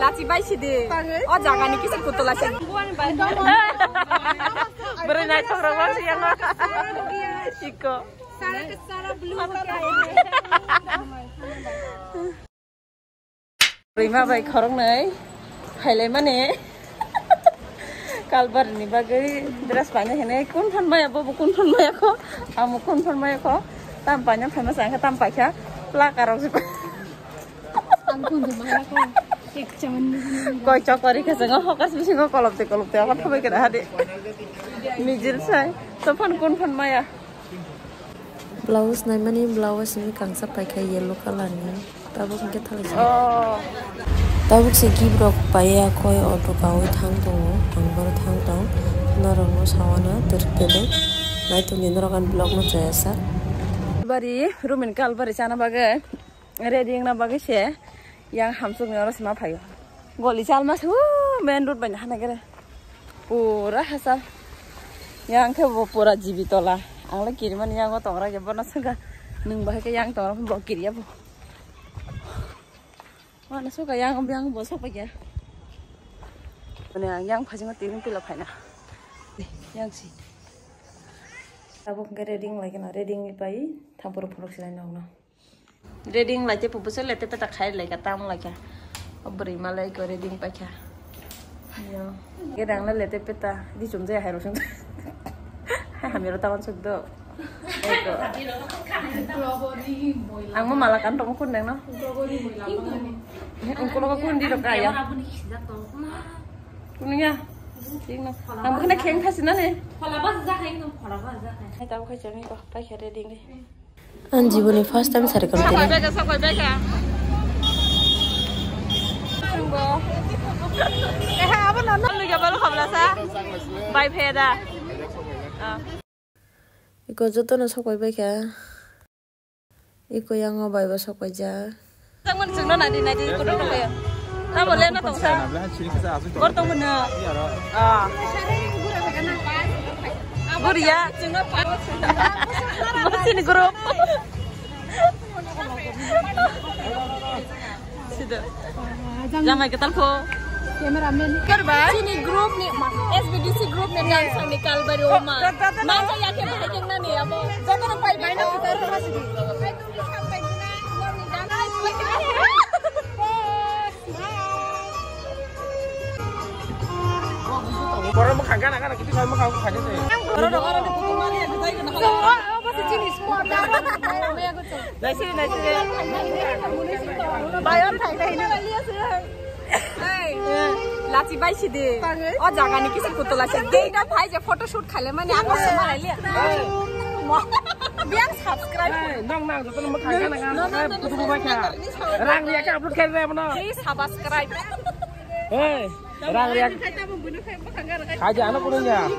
Laci bayi sih deh. Oh jangan nih kisah kutu laci. Berenai orang orang sih yang Iko. Prima baik orang nih. Highlight mana? Kalbar nih bagai dress banyak ini. Kun pun maya bu kun pun maya ko. Kamu kun pun maya ko. Tampaknya famous angkat tampaknya. Pelakar sih. Ampun tuh mana ko. Koi cokori kesengah hokas bisa nggak kolop teh apa tuh baik dah deh. Mijil say. Sopan kun pun maya. Blouse naik mana blouse ini kangsa pakai yellow colornya. Tabuk kita lagi. Oh. Tabuk segi brok paya koi auto kau thang baru thang dong. Narong sawana terpele. Naik tuh nyenerakan blog no jasa. Bari rumin kal bari sana bagai. Ready yang na bagai sih. Yang hamsuk nih orang semua payo. Goli cal mas, main road banyak negara. Pura hasal. Yang ke pura jibitola. Angla kiriman yang gua tongra jebon nasuka. Nung bahaya yang tongra pun bawa kiri ya bu. Wah nasuka yang bosok aja. Mana yang pasti nggak tilim pilih apa nih? Yang sih. Tabuk nggak reading lagi na reading ipai. Tampur produksi lain dong. Reading lagi pupusnya lete peta kaya lagi tamu lagi. Beri malai ko reading pakai. Ya. Kadang lah lete peta di sumber harus untuk. Hamil tahun sudah. Eko. Ang mo malakan tong kun deng no. Ang kulo ka kun di do kaya. Kunya. Ting no. Ang kena keng khasin na ne. Phala ba za keng no phala ba za keng. Hai tahu ka jangi ko pa khere ding ni. An जीवन में first time सारे करते हैं। Sakoi beka. Tunggu. Apa nonton lu baru kabla sa? By peda. Iko joto na sakoi beka. Iko yang ngobai ba sakoi ja. Sangon sungno na di kudu ko ya. Na boleh na tong sa. Gor tong na. Guru ya, masih di grup. Sudah. Jangan kita telepon. Kameramen. Kerba. Sini grup nih, SBDC grup nih yang sang di Kalbar Oma. Masa ya kita bikin nani ya bu? Jangan lupa ini kita masih di. Orang makan kan anak itu saya makan aja sih. Orang di putu mari ya kita ikut nakal. Apa sih jenis semua? Dari sini. Bayar thai ini. Hey, laci bayi sih deh. Oh jangan nih kisah kutu laci. Dia dah thai je foto shoot kali mana aku semua lihat. Biar subscribe. Nong itu makan kan anak putu baca. Rang dia kan upload keren mana? Please subscribe. Hey. Rang dia. Kaja anak punya.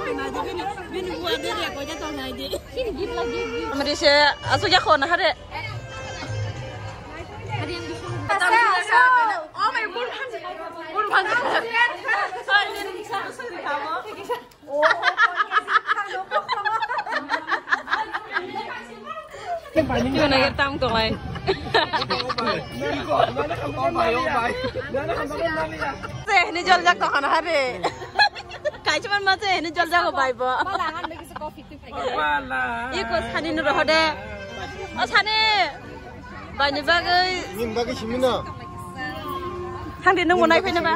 Malaysia asuja kau nak ada. Oh my god. Itu nak tam tu lain. Ini jual jak tu kan hari. Kai cuman macam ini jual jak apa ibu? Malangan lagi sekolah itu. Ikut sana ni roh deh. Oh sana. Banyak bagai. Nim bagai simina. Hang di nunggu naik ni apa?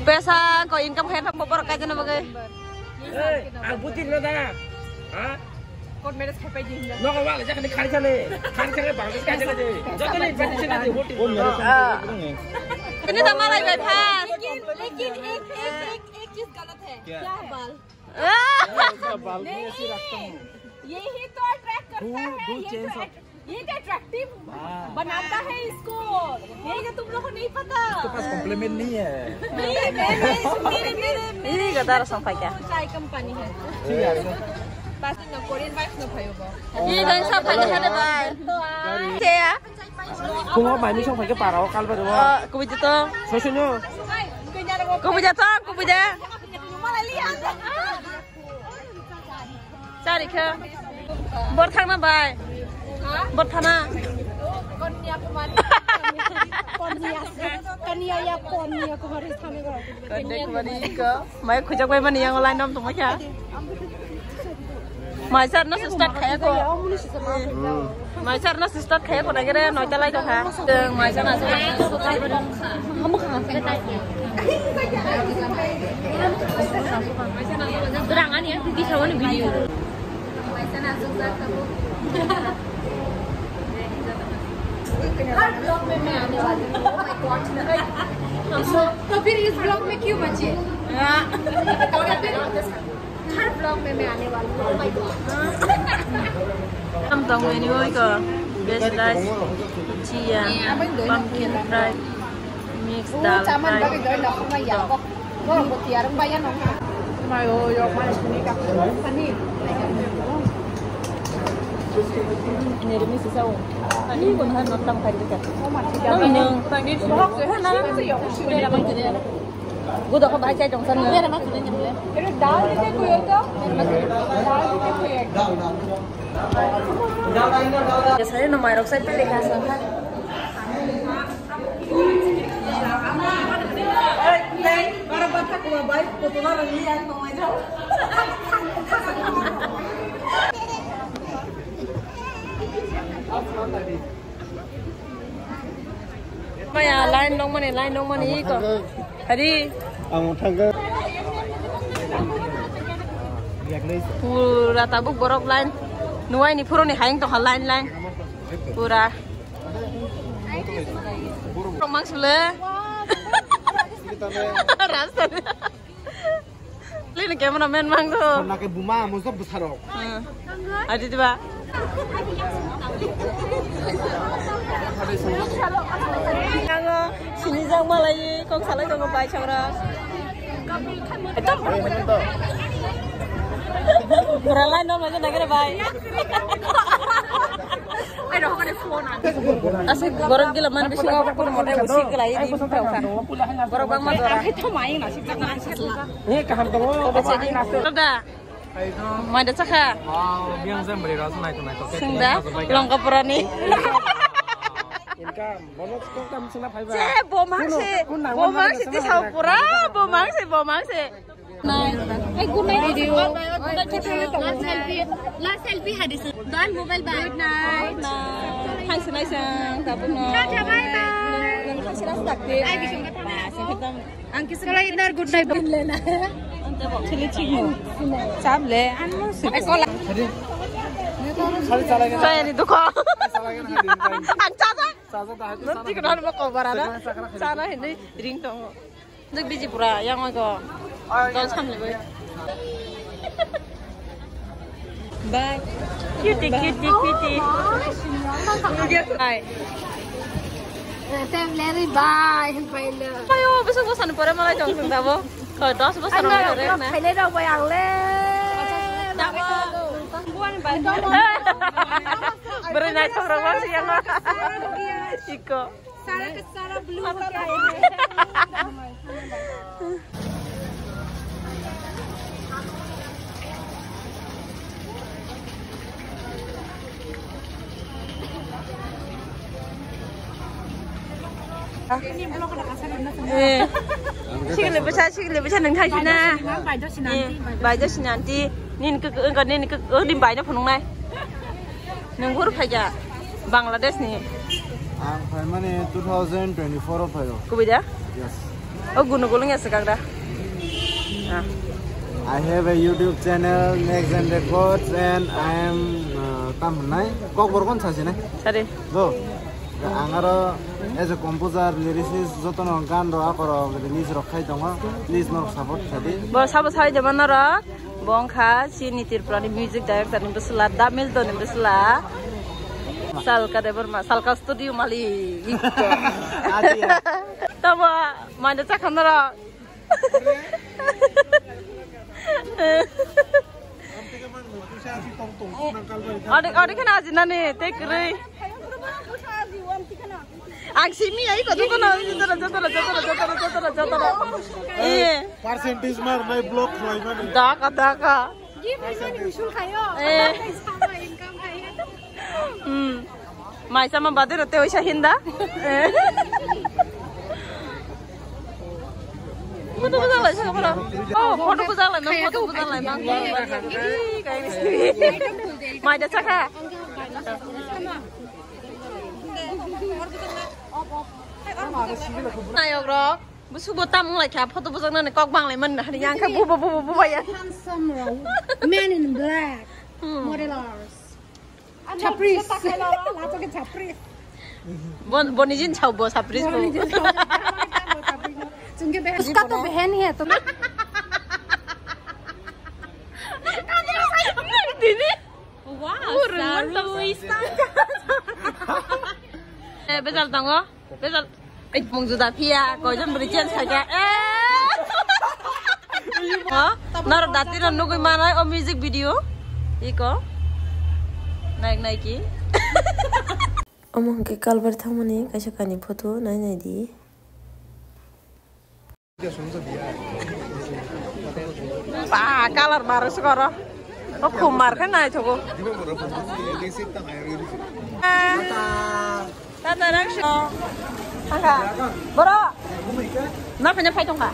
Biasa kau income head apa berapa kajian bagai? Aku putin ada. Hah? Kau meres apa je? Nak awak lejak ni kari cale bagus kaji aja. Jangan ni pasti cina di hotel. Ini tak malah bypass. लेकिन एक चीज गलत है क्या बाल बाल में ऐसे रखता हूँ यही तो अट्रैक्ट करता है ये तो अट्रैक्टिव बनाता है इसको ये क्या तुम लोग को नहीं पता इसके पास कॉम्प्लीमेंट नहीं है ini gadar sampai क्या चाय कंपनी है ठीक है पास न कोरियन वाइफ न भयो ini dan sampai ke sana bang saya kung apa ini sampai ke parau kalau berdua kubu jatuh soalnya kubu jatuh malah lihat. Cari ke. Bor thang na bai. Bor thana. Konyakumari. Konyakumari thame gora. Konyakumari ke. Mai khujak bai mani yang online nom tumai kya. Mai sar na start khaya ko. Mai sar na start khaya ko nagere noi talai to ha. Deng mai sar na kamu khang ke tai. Berangan ya di sawan video. Mai sar na zugzag kamu. हर ब्लॉग में मैं आने वाली हूँ तो फिर इस ब्लॉग में क्यों बचे हर ब्लॉग में मैं आने वाली हूँ हम तो मेन्यू का best rice chia pumpkin fried mixed dal ini demi sisa ini pun harus nonton kali dekat. Nong tadi sudah sana. Beda maksudnya. Gue udah kebaca dong sana. Beda maksudnya nyampe. Itu dal itu kue itu. Dal itu kue. Biasanya nomor rok saya pilih kasar kan. Para batak gua baik, kutulah lagi yang nomor itu. Maya line dong mana iko. Hadi. Ang tangga. Pura tabuk borok line. Nuai ni puro ni haing to line. Pura. Romang sule. Rasa. Lini cameraman mang tu. Nak ke buma musuh besar. Adi tu ba. Yang sini jang malai kong salah kong baik cakra. Itu beralai nom aja negara baik. Aduh, kau ada phone ada. Asik goreng gila mana bisa kau pun modal musik kelai di muka. Goreng bang madura. Itu main nasi jangan asik lah. Ini kaham kamu. Kau baca di nasi. Sudah. Mana cakap? Biang saya beri rasa naik. Sudah. Lengkap berani. Income. Bonus kau kamu senap hai. Cek bomang sih di saupura bomang sih. Nah, good night video. Last selfie hadis. Dan mobile bag. Good night. Hai senai sang tapun no. Ciao bye bye. Nanti sila sakit. Ay bisa nggak tahu. Angkis kalau inar good night lena. Ante bok chili chicken. Samle anu sih. Sekolah. Saya di duko. Angcaza. Nanti kenal mau kabar ada. Sana ini ring tong. Untuk biji pura yang aku. Don't come le boy. Bye. Cutie. Bye. Temleri bye. Pahile. Ayo, besok bosan pura malah jong senda bo. Kalau dos bosan malah re na. Pahile dah bayang le. Berenai orang sih yang Iko. Sarah blue ini belum kena kasar sih lebih nang thai sina bajo sinanti nin ke dim bai na phunung nai nang bur phaja Bangladesh ni Ang Mane 2024 of ayo. Kubida? Yes. Oh gulung ya sekarang dah. I have a YouTube channel Next and Records and I am Tamnai. Kok borkon sasi ne? Sari. Do. Angaro as a composer, lyricist, jotono gan ro akoro release ro khai donga. Please no support sadi. Bo sabot hai jaman ra bongkha sini tirprani music director ni besla damil do ni besla. Salka deber salka studio mali. Tama mana cakap nara. Adik kan aja nane tekri. Aksimi ya ikut tuh na jatuh. Iya. Percentage mar naik blok loh mana? Daka. Mai sama badir te oisa hinda. Foto bujalai sa kamera. Oh, foto bujalai, mang. Kayak ini. Mai dah cakap. Ayo bro, busu botam mulai kayak foto busuk nane kok bang lemon dah yang kayak bubu ya. Handsome man in black modelers. Capris. Langsung capris. Bonijin chau bo capris bo. उसका तो बहन ही है तो Dini. Wow, besar tanggo, besar. Mengjuda pia, kau jangan berikan saja. Naruh dati dan nunggu mana music video, iko naik ki. Omong ke kalbar thamani kaisa kani photo nai di. Pak, kalar baru sekarang. Oh, kumar kan naik coba. Tata raksho. Angka, bro. Nak punya payung kah?